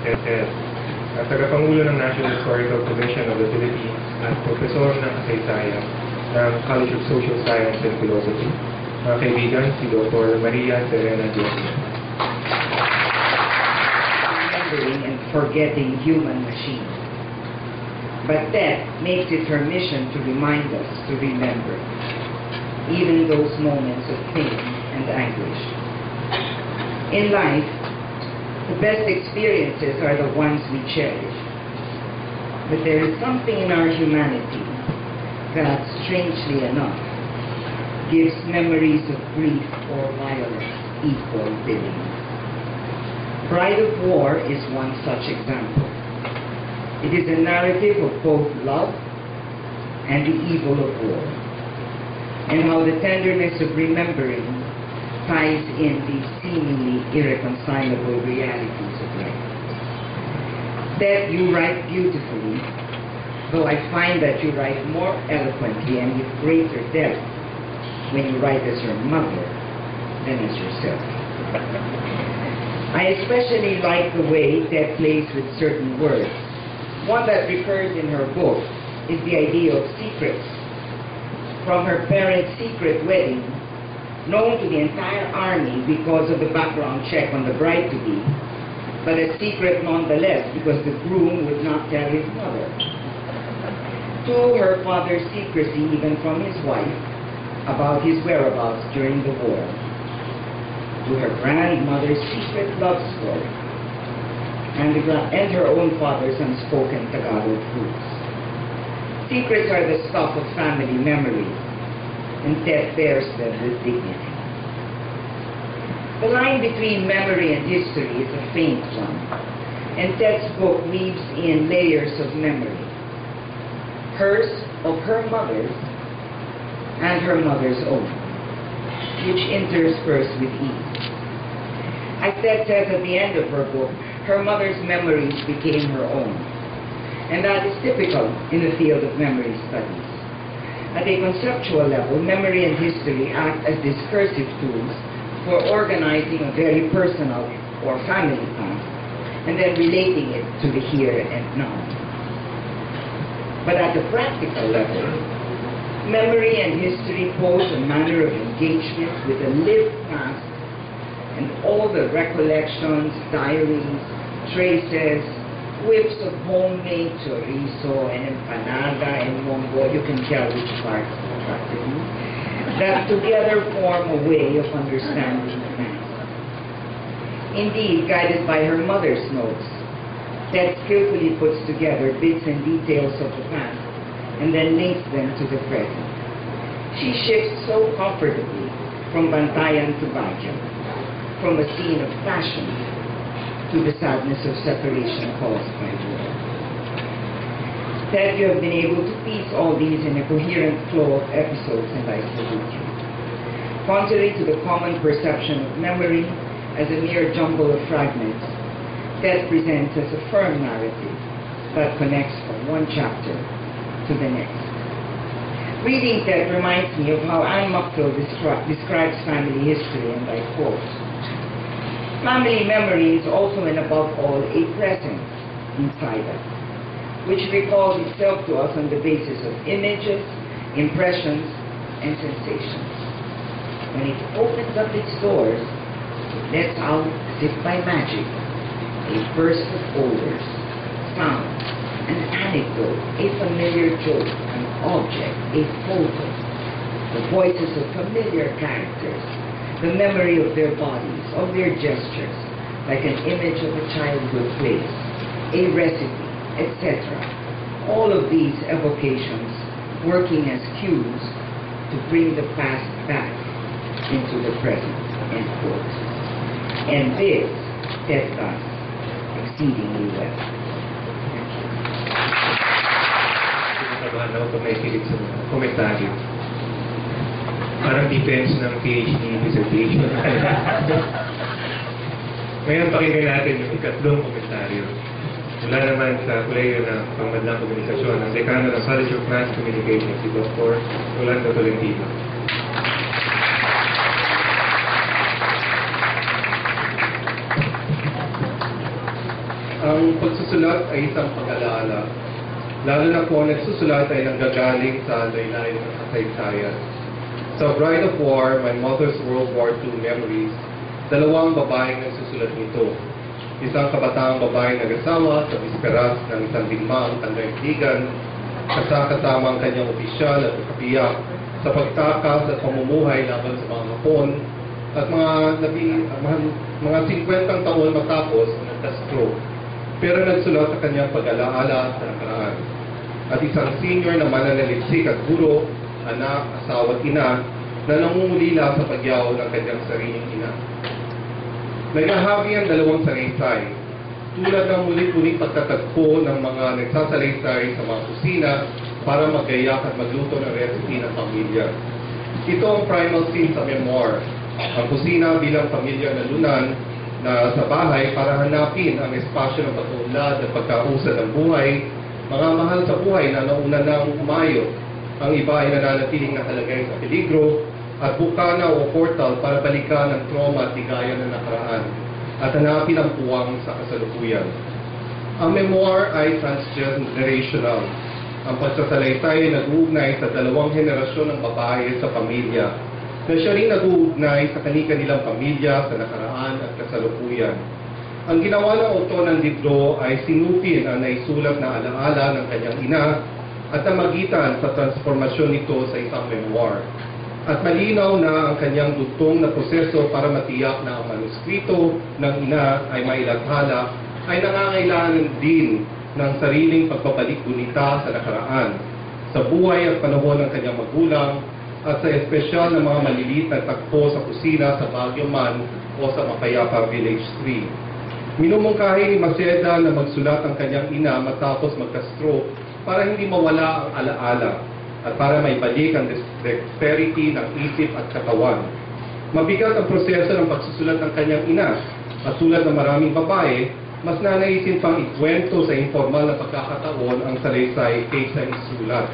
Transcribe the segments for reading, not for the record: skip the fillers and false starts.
Ted, at tagapangulo ng National Historical Commission of the Philippines at profesor ng kasaysayan ng College of Social Science and Philosophy. Mga kaibigan, si Dr. Maria Serena Diaz. Remembering and forgetting human machines. But death makes it her mission to remind us to remember, even those moments of pain and anguish. In life, the best experiences are the ones we cherish. But there is something in our humanity that, strangely enough, gives memories of grief or violence equal billing. Bride of War is one such example. It is a narrative of both love and the evil of war, and how the tenderness of remembering ties in the seemingly irreconcilable realities of life. That you write beautifully, though I find that you write more eloquently and with greater depth when you write as your mother than as yourself. I especially like the way Deb plays with certain words. One that recurs in her book is the idea of secrets. From her parents' secret wedding, known to the entire army because of the background check on the bride-to-be, but a secret nonetheless because the groom would not tell his mother. To her father's secrecy, even from his wife, about his whereabouts during the war. To her grandmother's secret love story, and her own father's unspoken Tagalog roots. Secrets are the stuff of family memory, and death bears them with dignity. The line between memory and history is a faint one, and Ted's book weaves in layers of memory. Hers, of her mother's, and her mother's own, which intersperse with ease. As Ted says at the end of her book, her mother's memories became her own, and that is typical in the field of memory studies. At a conceptual level, memory and history act as discursive tools for organizing a very personal or family past, and then relating it to the here and now. But at the practical level, memory and history pose a manner of engagement with a lived past and all the recollections, diaries, traces, whips of homemade chorizo and empanada and mongo, you can tell which parts attracted me, that together form a way of understanding the past. Indeed, guided by her mother's notes, Ted skillfully puts together bits and details of the past and then links them to the present. She shifts so comfortably from Bantayan to Baguio, from a scene of passion to the sadness of separation caused by war. Ted, you have been able to piece all these in a coherent flow of episodes, and I salute you. Contrary to the common perception of memory as a mere jumble of fragments, Ted presents as a firm narrative that connects from one chapter to the next. Reading Ted reminds me of how Anne Muckfield describes family history, and I quote, "Family memory is also and above all a presence inside us, which recalls itself to us on the basis of images, impressions, and sensations. When it opens up its doors, it lets out, as if by magic, a burst of odors, sounds, an anecdote, a familiar joke, an object, a photo, the voices of familiar characters, the memory of their bodies, of their gestures, like an image of a childhood place, a recipe, etc. All of these evocations working as cues to bring the past back into the present," end quote. And this Ted does exceedingly well. Sabahan ako kung may kilig sa mga komentaryo. Parang defense ng PhD dissertation. Ngayon, pakinggan natin yung ikatlong komentaryo. Mula naman sa Kuleyo ng Pangmadlang Komunikasyon, ang Dekano ng College of Mass Communication, si Dr. Rolando Tolentino. Ang pagsusulat ay isang pag-alaala. Lalo na po nagsusulat ay nanggagaling sa laylayan ng kasaysayan. Sa Bride of War, My Mother's World War II Memories, dalawang babaeng nagsusulat nito. Isang kabataang babaeng nag-asawa sa bisperas ng isang digmaang pandaigdigan, kasama ang kanyang opisyal at kapiyak sa pagtakas at pamumuhay laban sa mga Hapon at mga 50 taon matapos nagka-stroke. Pero nagsulat sa kanyang pag-alaala sa nakaraan. At isang senior na mananaliksik at guro, anak, asawa at ina na nangungulila sa pagyaw ng kanyang sariling ina. Naghahabi ang dalawang sanaysay, tulad ng muli-muling pagtatagpo ng mga nagsasalaysay sa mga kusina para magayak at magluto ng recipe ng pamilya. Ito ang primal scene sa memoir. Ang kusina bilang pamilya na lunan na sa bahay para hanapin ang espasyo ng pag-uunlad at pagkausad ng buhay, mga mahal sa buhay na nauna nang umayo. Ang iba ay nananatiling nakalagay sa peligro at bukana o portal para balikan ang trauma at ligaya na nakaraan at hanapin ang puwang sa kasalukuyan. Ang memoir ay transgenerational. Ang pagsasalaysay ay nag-uugnay sa dalawang henerasyon ng babae sa pamilya na siya rin nag-uugnay sa kanilang pamilya sa nakaraan at kasalukuyan. Ang ginawa ng autor ng libro ay sinupin ang naisulat na alaala ng kanyang ina at namagitan sa transformasyon nito sa isang memoir. At malinaw na ang kanyang dugtong na proseso para matiyak na ang manuskrito ng ina ay mailathala ay nangangailangan din ng sariling pagbabalik-gunita sa nakaraan, sa buhay at panahon ng kanyang magulang, at sa espesyal na mga maliliit na tagpo sa kusina sa Baguio Man o sa Mapayapa Village 3. Minumungkahi ni Maceda na magsulat ang kanyang ina matapos magka-stroke para hindi mawala ang alaala at para maibalik ang dexterity ng isip at katawan. Mabigat ang proseso ng pagsusulat ng kanyang ina at tulad ng maraming babae, mas nanaisin pang ikwento sa informal na pagkakataon ang salaysay kaysa isulat.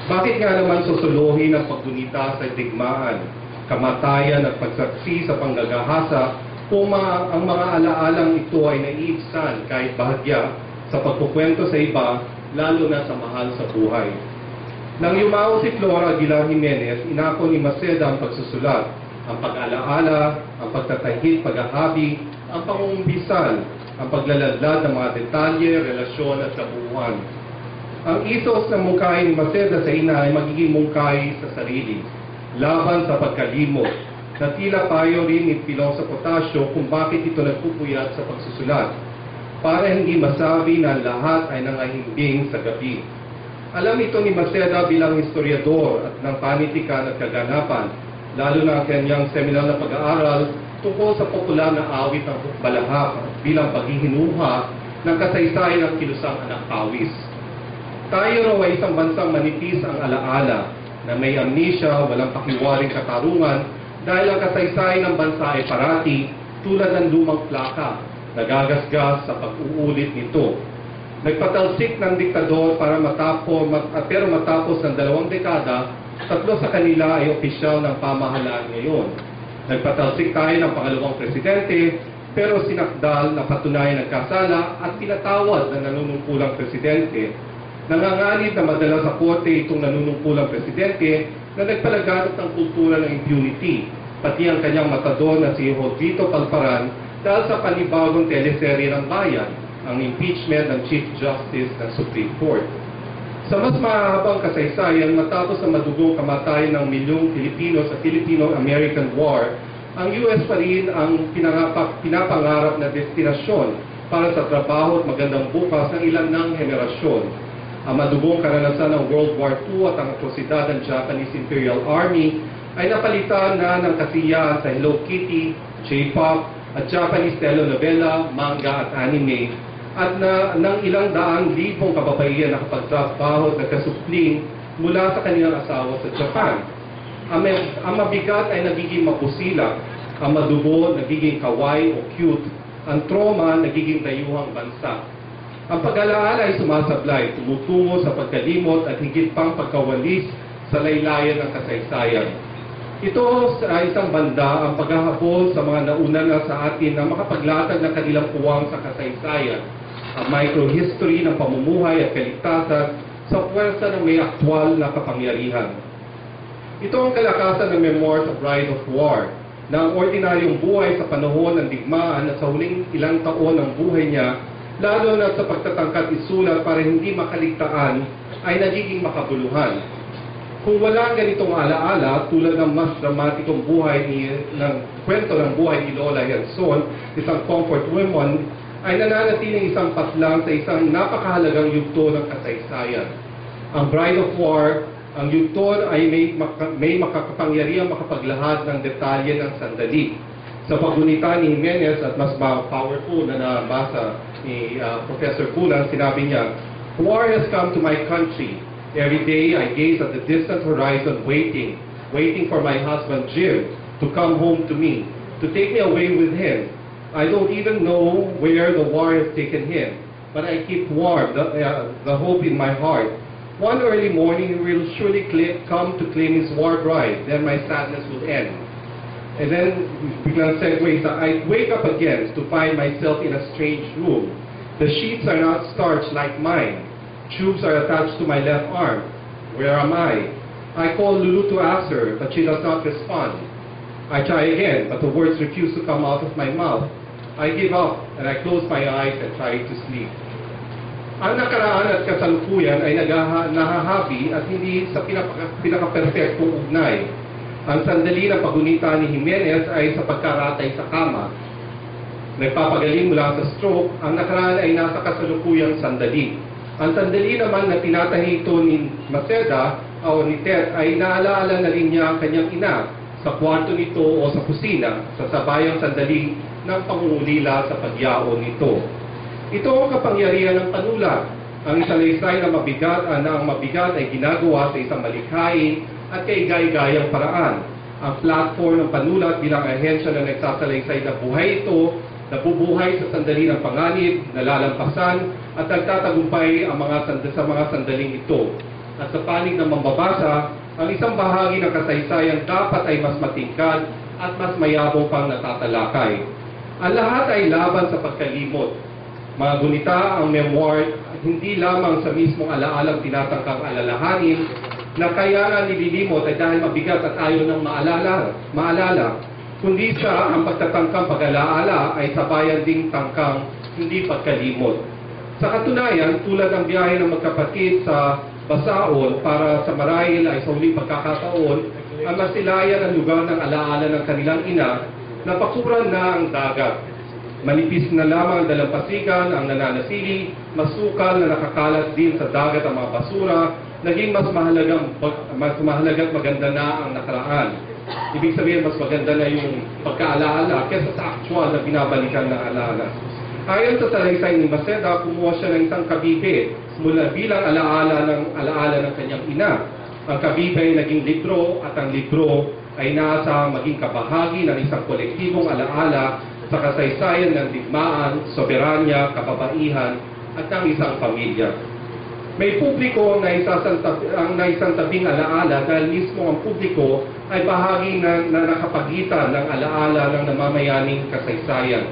Bakit nga naman susuluhin ang paggunita sa digmaan, kamatayan at pagsaksi sa panggagahasa kung ang mga alaalang ito ay naiibsan kahit bahagya sa pagkukwento sa iba, lalo na sa mahal sa buhay. Nang yumao si Flora Aguilar Jimenez, inako ni Maceda ang pagsusulat, ang pag-alaala, ang pagtatahid, paghahabi, ang pangungumpisal, ang paglaladlad ng mga detalye, relasyon at kabuuan. Ang ethos ng mungkahi ni Maceda sa ina ay magiging mungkahi sa sarili, laban sa pagkalimot, na tila payo rin ni Pilosopo Tasio kung bakit ito nagpupuyat sa pagsusulat, para hindi masabi na lahat ay nangahimbing sa gabi. Alam ito ni Maceda bilang historiador at ng panitikan at kaganapan, lalo na ang kanyang seminal na pag-aaral tungkol sa popular na awit ng Balahak bilang paghihinuha ng kasaysayan ng kilusang anak Pawis. Tayo raw ay isang bansang manipis ang alaala, na may amnesia, walang pakiwaring katarungan, dahil ang kasaysayan ng bansa ay parati tulad ng lumang plaka, nagagasgas sa pag-uulit nito. Nagpatalsik ng diktador pero matapos ng 2 dekada, 3 sa kanila ay opisyal ng pamahalaan ngayon. Nagpatalsik tayo ng pangalawang presidente, pero sinakdal na patunayan nagkasala at pinatawad ng nanunungkulang presidente. Nanganganib na madala sa korte itong nanunungkulang presidente na nagpalaganap ng kultura ng impunity, pati ang kanyang matador na si Rodrito Palparan dahil sa panibagong teleserye ng bayan, ang impeachment ng Chief Justice ng Supreme Court. Sa mas mahabang kasaysayan, matapos ang madugong kamatayan ng milyong Pilipino sa Filipino-American War, ang US pa rin ang pinapangarap na destinasyon para sa trabaho at magandang bukas ng ilan ng henerasyon. Ang madugong karanasan ng World War II at ang atrosidad ng Japanese Imperial Army ay napalitan na ng kasiyahan sa Hello Kitty, J-pop, at Japanese telenovela, manga at anime, at ng ilang daang libong kababaihan na kapagtrabaho at nagkasupling mula sa kanilang asawa sa Japan. Ang mabigat ay nagiging mapusila, ang madugo nagiging kawaii o cute, ang trauma nagiging dayuhang bansa. Ang pag-alaala ay sumasablay, tumutungo sa pagkalimot at higit pang pagkawalis sa laylayan ng kasaysayan. Ito sa isang banda ang paghahabol sa mga nauna na sa atin na makapaglatag ng kanilang puwang sa kasaysayan ang microhistory ng pamumuhay at kaligtasan sa puwersa ng may aktwal na kapangyarihan. Ito ang kalakasan ng memoir sa Bride of War, na ang ordinaryong buhay sa panahon ng digmaan at sa huling ilang taon ng buhay niya, lalo na sa pagtatangkat isulat para hindi makaligtaan, ay nagiging makabuluhan. Kung wala ganitong alaala, tulad ng mas dramatikong buhay ng kwento ng buhay ni Lola Yanson, isang comfort woman, ay nananatiling isang patlang sa isang napakahalagang yugto ng kasaysayan. Ang Bride of War, ang yugto ay may makakapangyarihang makapaglahad ng detalye ng sandali. Sa paggunita ni Jimenez at mas powerful na nabasa ni Professor Bulan, sinabi niya, "War has come to my country. Every day I gaze at the distant horizon waiting for my husband Jim to come home to me, to take me away with him. I don't even know where the war has taken him, but I keep warm the hope in my heart. One early morning he will surely come to claim his war bride, then my sadness will end." And then, biglang segue sa, "I wake up again to find myself in a strange room. The sheets are not starched like mine. Tubes are attached to my left arm. Where am I? I call Lulu to ask her, but she does not respond. I try again, but the words refuse to come out of my mouth. I give up, and I close my eyes and try to sleep." Ang nakaraan at kasalukuyan ay nahahabi at hindi sa pinaka-perfectong ugnay. Ang sandali na pagunita ni Jimenez ay sa pagkaratay sa kama. Nagpapagaling mula sa stroke, ang nakaraan ay nasa kasalukuyang sandali. Ang sandali naman na tinatahi ito ni Maceda o ni Ted ay naalaala na rin niya ang kanyang ina sa kwarto nito o sa kusina sa sabayang sandali ng pangungulila sa pagyao nito. Ito ang kapangyarihan ng panulat. Ang isalaysay na ang mabigat ay ginagawa sa isang malikhain at kaigay-gayang paraan. Ang platform ng panulat bilang ahensya na nagsasalaysay na buhay ito, nabubuhay sa sandali ng panganib, nalalampasan, at nagtatagumpay sa mga sandaling ito. At sa panig ng mambabasa, ang isang bahagi ng kasaysayan dapat ay mas matingkad at mas mayabong pang natatalakay. Ang lahat ay laban sa pagkalimot. Mga gunita ang memoir hindi lamang sa mismong alaalang tinatangkang alalahanin na kaya nga nililimot ay dahil mabigat at ayaw ng maalala, kundi sa ang pagtatangkang pag-alaala ay sabayan ding tangkang hindi pagkalimot. Sa katunayan, tulad ng biyahe ng magkapatid sa Basaon para sa marahil ay sa huling pagkakataon, ang masilayan ang lugar ng alaala ng kanilang ina, napakuran na ang dagat. Manipis na lamang ang dalampasigan ang nananasili, masukal na nakakalat din sa dagat ang mga basura, naging mas mahalaga at maganda na ang nakaraan. Ibig sabihin, mas maganda na yung pagkaalaala kaysa sa actual na binabalikan ng alaala. Ayon sa salaysay ni Maceda, kumuha siya ng isang kabibe mula bilang alaala ng kanyang ina. Ang kabibe ay naging libro at ang libro ay nasa maging kabahagi ng isang kolektibong alaala sa kasaysayan ng digmaan, soberanya, kababaihan at ng isang pamilya. May publiko ang naisantabing alaala dahil mismo ang publiko ay bahagi na nakapagitan ng alaala ng namamayaning kasaysayan.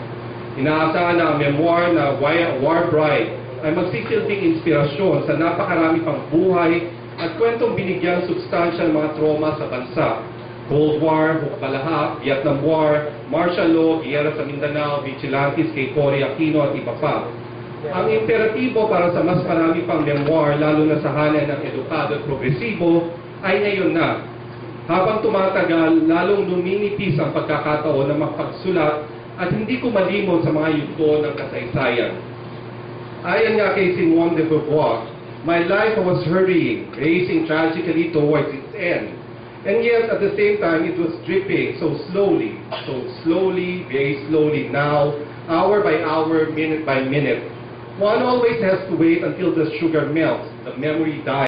Inaasahan na ang memoir na War Bride ay magsisilbing inspirasyon sa napakarami pang buhay at kwentong binigyan substansya ng mga trauma sa bansa. Cold War, Hukbalaha, Vietnam War, martial law, giyera sa Mindanao, vigilantes kay Cory Aquino at iba pa. Ang imperatibo para sa mas marami pang memoir, lalo na sa hanay ng edukado at progresibo, ay ngayon na. Habang tumatagal, lalong luminipis ang pagkakataon na makapagsulat at hindi ko malimot sa mga yugto ng kasaysayan. Ayon nga kay Simone de Beauvoir, "My life was hurrying, racing tragically towards its end. And yet, at the same time, it was dripping so slowly, very slowly now, hour by hour, minute by minute. One always has to wait until the sugar melts, the memory dies."